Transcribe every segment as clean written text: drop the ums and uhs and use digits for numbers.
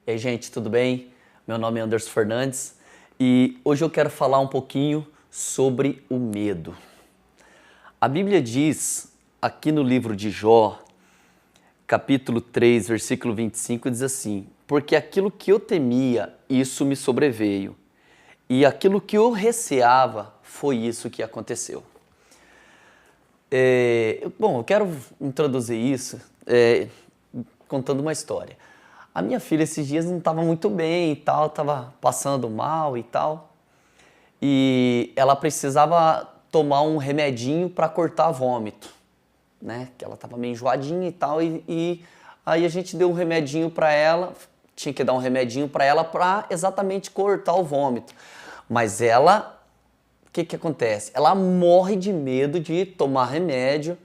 E aí, gente, tudo bem? Meu nome é Anderson Fernandes e hoje eu quero falar um pouquinho sobre o medo. A Bíblia diz, aqui no livro de Jó, capítulo 3, versículo 25, diz assim: porque aquilo que eu temia, isso me sobreveio, e aquilo que eu receava, foi isso que aconteceu. Bom, eu quero introduzir isso contando uma história. A minha filha esses dias não estava muito bem e tal, estava passando mal e tal. E ela precisava tomar um remedinho para cortar vômito, né? Que ela estava meio enjoadinha e tal. E aí a gente deu um remedinho para ela, tinha que dar um remedinho para ela para exatamente cortar o vômito. Mas ela, o que acontece? Ela morre de medo de tomar remédio,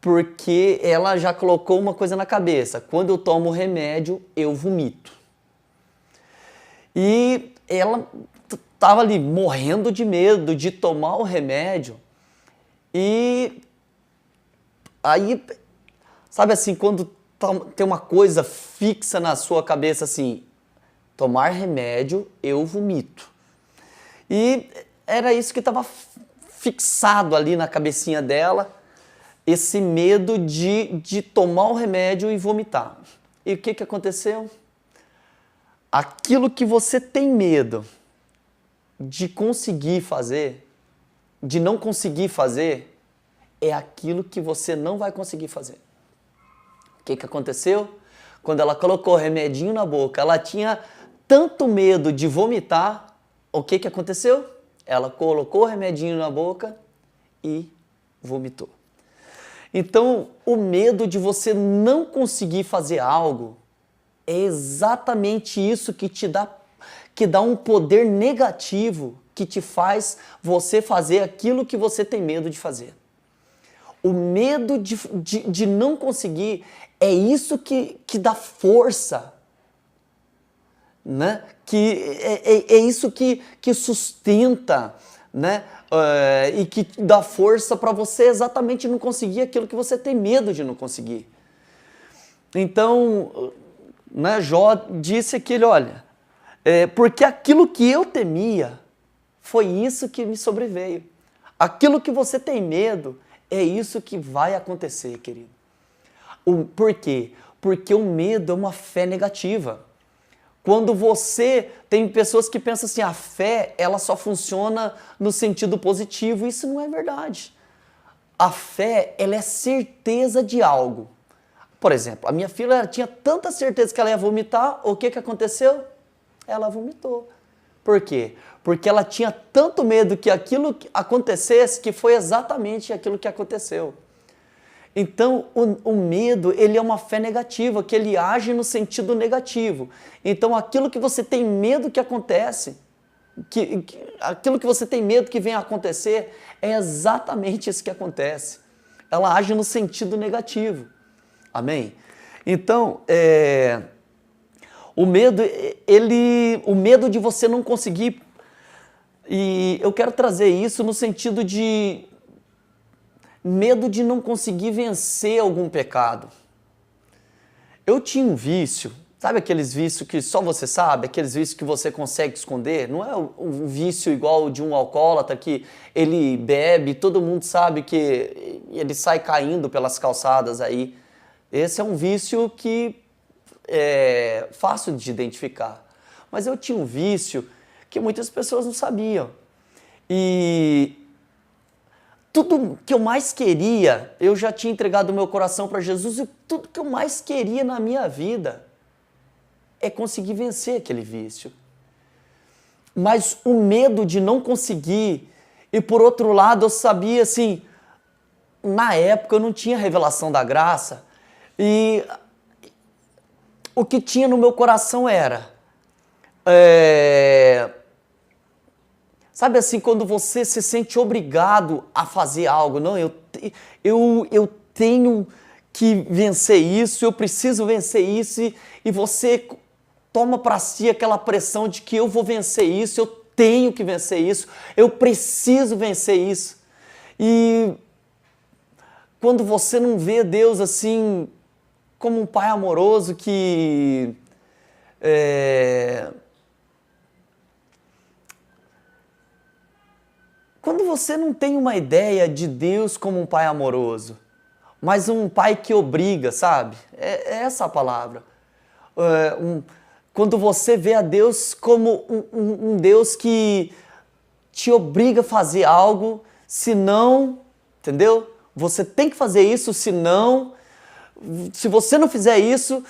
porque ela já colocou uma coisa na cabeça: quando eu tomo remédio, eu vomito. E ela estava ali morrendo de medo de tomar o remédio. E aí, sabe assim, quando tem uma coisa fixa na sua cabeça assim: tomar remédio, eu vomito. E era isso que estava fixado ali na cabecinha dela, esse medo de tomar o remédio e vomitar. E o que aconteceu? Aquilo que você tem medo de conseguir fazer, de não conseguir fazer, é aquilo que você não vai conseguir fazer. O que aconteceu? Quando ela colocou o remedinho na boca, ela tinha tanto medo de vomitar, o que aconteceu? Ela colocou o remedinho na boca e vomitou. Então, o medo de você não conseguir fazer algo é exatamente isso que dá um poder negativo, que te faz você fazer aquilo que você tem medo de fazer. O medo de não conseguir é isso que dá força, né? É isso que sustenta, né? E que dá força para você exatamente não conseguir aquilo que você tem medo de não conseguir. Então, né, Jó disse aquilo: olha, porque aquilo que eu temia, foi isso que me sobreveio. Aquilo que você tem medo, é isso que vai acontecer, querido. Por quê? Porque o medo é uma fé negativa. Quando você... Tem pessoas que pensam assim: a fé, ela só funciona no sentido positivo. Isso não é verdade. A fé, ela é certeza de algo. Por exemplo, a minha filha, ela tinha tanta certeza que ela ia vomitar, o que aconteceu? Ela vomitou. Por quê? Porque ela tinha tanto medo que aquilo acontecesse, que foi exatamente aquilo que aconteceu. Então, o medo, ele é uma fé negativa, que ele age no sentido negativo. Então, aquilo que você tem medo que acontece, aquilo que você tem medo que venha a acontecer, é exatamente isso que acontece. Ela age no sentido negativo. Amém? Então, o medo de você não conseguir, e eu quero trazer isso no sentido de medo de não conseguir vencer algum pecado. Eu tinha um vício, sabe aqueles vícios que só você sabe, aqueles vícios que você consegue esconder? Não é um vício igual de um alcoólatra que ele bebe, todo mundo sabe que ele sai caindo pelas calçadas aí. Esse é um vício que é fácil de identificar. Mas eu tinha um vício que muitas pessoas não sabiam. E tudo que eu mais queria, eu já tinha entregado o meu coração para Jesus, e tudo que eu mais queria na minha vida é conseguir vencer aquele vício. Mas o medo de não conseguir, e por outro lado eu sabia assim, na época eu não tinha revelação da graça, e o que tinha no meu coração era... sabe assim, quando você se sente obrigado a fazer algo? Não, eu tenho que vencer isso, eu preciso vencer isso, e você toma para si aquela pressão de que eu vou vencer isso, eu tenho que vencer isso, eu preciso vencer isso. E quando você não vê Deus assim como um pai amoroso que Quando você não tem uma ideia de Deus como um pai amoroso, mas um pai que obriga, sabe? É essa a palavra. Quando você vê a Deus como um Deus que te obriga a fazer algo, senão, entendeu? Você tem que fazer isso, senão, se você não fizer isso,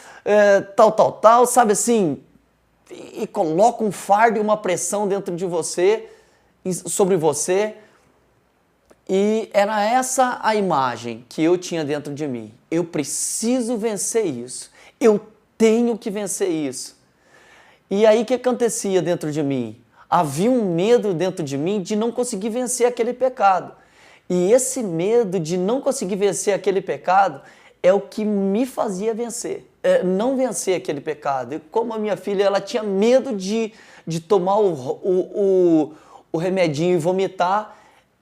tal, sabe assim? E coloca um fardo e uma pressão dentro de você, sobre você. E era essa a imagem que eu tinha dentro de mim. Eu preciso vencer isso. Eu tenho que vencer isso. E aí o que acontecia dentro de mim? Havia um medo dentro de mim de não conseguir vencer aquele pecado. E esse medo de não conseguir vencer aquele pecado é o que me fazia vencer. Não vencer aquele pecado. E como a minha filha ela tinha medo de tomar o remedinho e vomitar,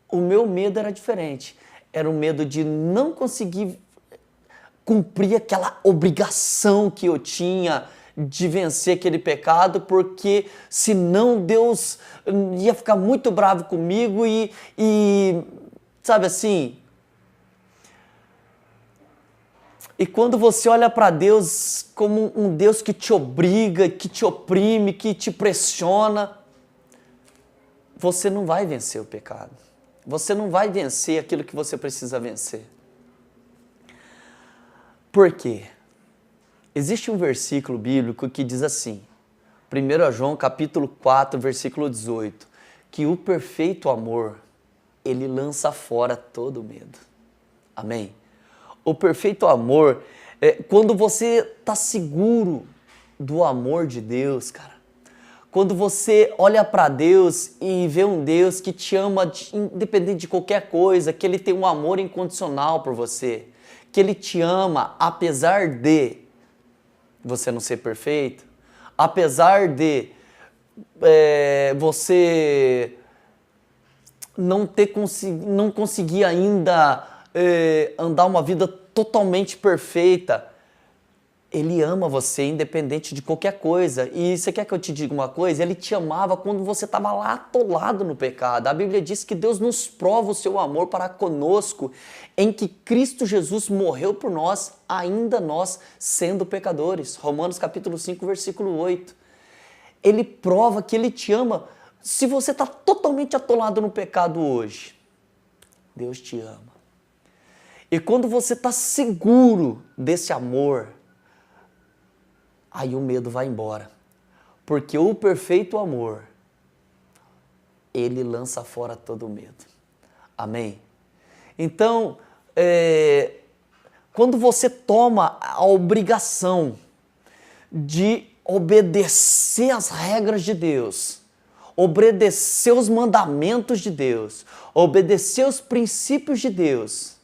o meu medo era diferente. Era o medo de não conseguir cumprir aquela obrigação que eu tinha de vencer aquele pecado, porque senão Deus ia ficar muito bravo comigo e sabe assim? E quando você olha para Deus como um Deus que te obriga, que te oprime, que te pressiona, você não vai vencer o pecado. Você não vai vencer aquilo que você precisa vencer. Por quê? Existe um versículo bíblico que diz assim, 1 João capítulo 4, versículo 18, que o perfeito amor, ele lança fora todo medo. Amém? O perfeito amor, quando você está seguro do amor de Deus, cara, quando você olha para Deus e vê um Deus que te ama independente de qualquer coisa, que Ele tem um amor incondicional por você, que Ele te ama apesar de você não ser perfeito, apesar de você não conseguir ainda andar uma vida totalmente perfeita, Ele ama você independente de qualquer coisa. E você quer que eu te diga uma coisa? Ele te amava quando você estava lá atolado no pecado. A Bíblia diz que Deus nos prova o seu amor para conosco, em que Cristo Jesus morreu por nós, ainda nós sendo pecadores. Romanos capítulo 5, versículo 8. Ele prova que Ele te ama. Se você está totalmente atolado no pecado hoje, Deus te ama. E quando você está seguro desse amor, aí o medo vai embora. Porque o perfeito amor, ele lança fora todo o medo. Amém? Então, quando você toma a obrigação de obedecer às regras de Deus, obedecer os mandamentos de Deus, obedecer os princípios de Deus,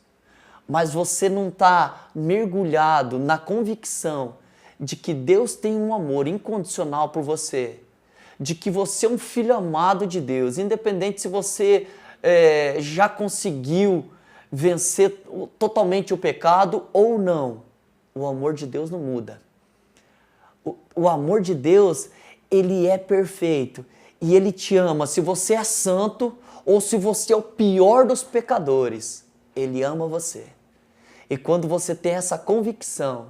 mas você não está mergulhado na convicção de que Deus tem um amor incondicional por você, de que você é um filho amado de Deus, independente se você já conseguiu vencer totalmente o pecado ou não, o amor de Deus não muda. O amor de Deus, ele é perfeito e ele te ama. Se você é santo ou se você é o pior dos pecadores, ele ama você. E quando você tem essa convicção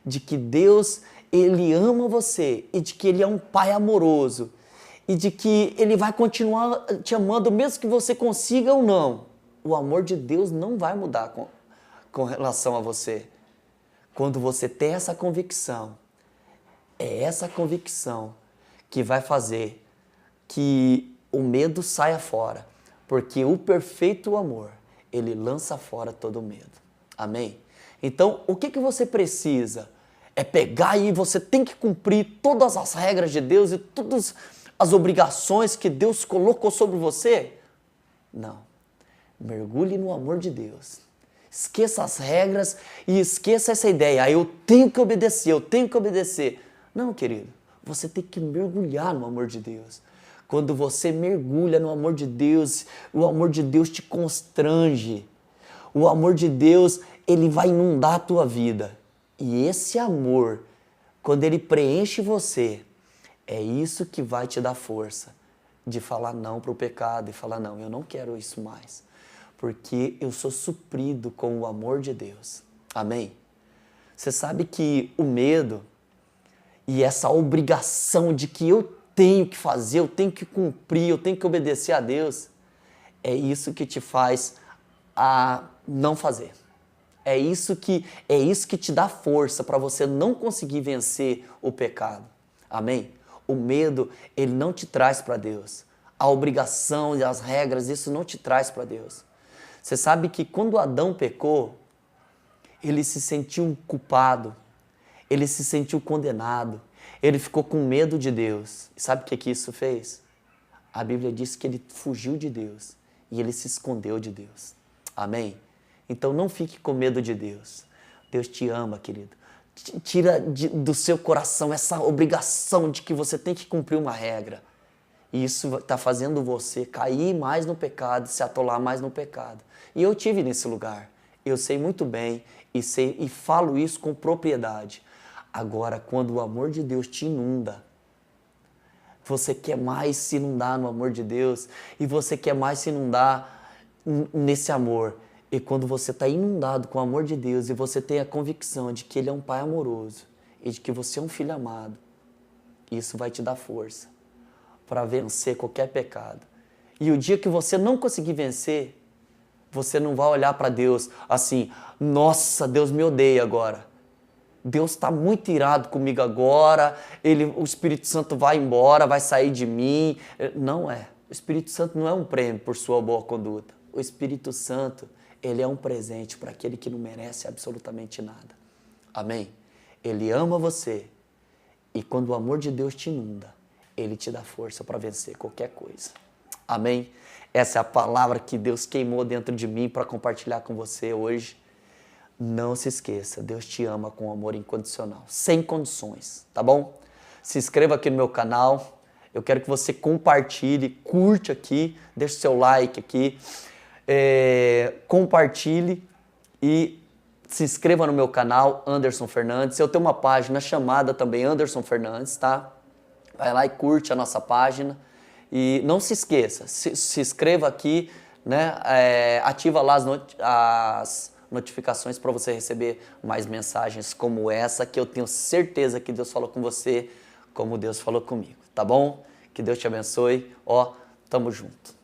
de que Deus, ele ama você e de que ele é um pai amoroso e de que ele vai continuar te amando mesmo que você consiga ou não, o amor de Deus não vai mudar com relação a você. Quando você tem essa convicção, é essa convicção que vai fazer que o medo saia fora, porque o perfeito amor, ele lança fora todo o medo. Amém? Então, o que você precisa? É pegar e você tem que cumprir todas as regras de Deus e todas as obrigações que Deus colocou sobre você? Não. Mergulhe no amor de Deus. Esqueça as regras e esqueça essa ideia. Eu tenho que obedecer, eu tenho que obedecer. Não, querido. Você tem que mergulhar no amor de Deus. Quando você mergulha no amor de Deus, o amor de Deus te constrange. O amor de Deus, ele vai inundar a tua vida. E esse amor quando ele preenche você, é isso que vai te dar força de falar não para o pecado e falar, não, eu não quero isso mais, porque eu sou suprido com o amor de Deus. Amém? Você sabe que o medo e essa obrigação de que eu tenho que fazer, eu tenho que cumprir, eu tenho que obedecer a Deus, é isso que te faz a não fazer. É isso que te dá força para você não conseguir vencer o pecado. Amém? O medo, ele não te traz para Deus. A obrigação e as regras, isso não te traz para Deus. Você sabe que quando Adão pecou, ele se sentiu culpado, ele se sentiu condenado, ele ficou com medo de Deus. E sabe o que isso fez? A Bíblia diz que ele fugiu de Deus e ele se escondeu de Deus. Amém? Então não fique com medo de Deus. Deus te ama, querido. Tira do seu coração essa obrigação de que você tem que cumprir uma regra. E isso está fazendo você cair mais no pecado, se atolar mais no pecado. E eu tive nesse lugar. Eu sei muito bem e falo isso com propriedade. Agora, quando o amor de Deus te inunda, você quer mais se inundar no amor de Deus e você quer mais se inundar nesse amor. E quando você está inundado com o amor de Deus e você tem a convicção de que Ele é um Pai amoroso e de que você é um filho amado, isso vai te dar força para vencer qualquer pecado. E o dia que você não conseguir vencer, você não vai olhar para Deus assim, nossa, Deus me odeia agora. Deus está muito irado comigo agora, o Espírito Santo vai embora, vai sair de mim. Não é. O Espírito Santo não é um prêmio por sua boa conduta. O Espírito Santo, ele é um presente para aquele que não merece absolutamente nada. Amém? Ele ama você e quando o amor de Deus te inunda, ele te dá força para vencer qualquer coisa. Amém? Essa é a palavra que Deus queimou dentro de mim para compartilhar com você hoje. Não se esqueça, Deus te ama com amor incondicional, sem condições, tá bom? Se inscreva aqui no meu canal, eu quero que você compartilhe, curte aqui, deixe seu like aqui, compartilhe e se inscreva no meu canal, Anderson Fernandes. Eu tenho uma página chamada também Anderson Fernandes, tá? Vai lá e curte a nossa página e não se esqueça, se inscreva aqui, né? Ativa lá as notificações para você receber mais mensagens como essa, que eu tenho certeza que Deus falou com você, como Deus falou comigo, tá bom? Que Deus te abençoe, tamo junto.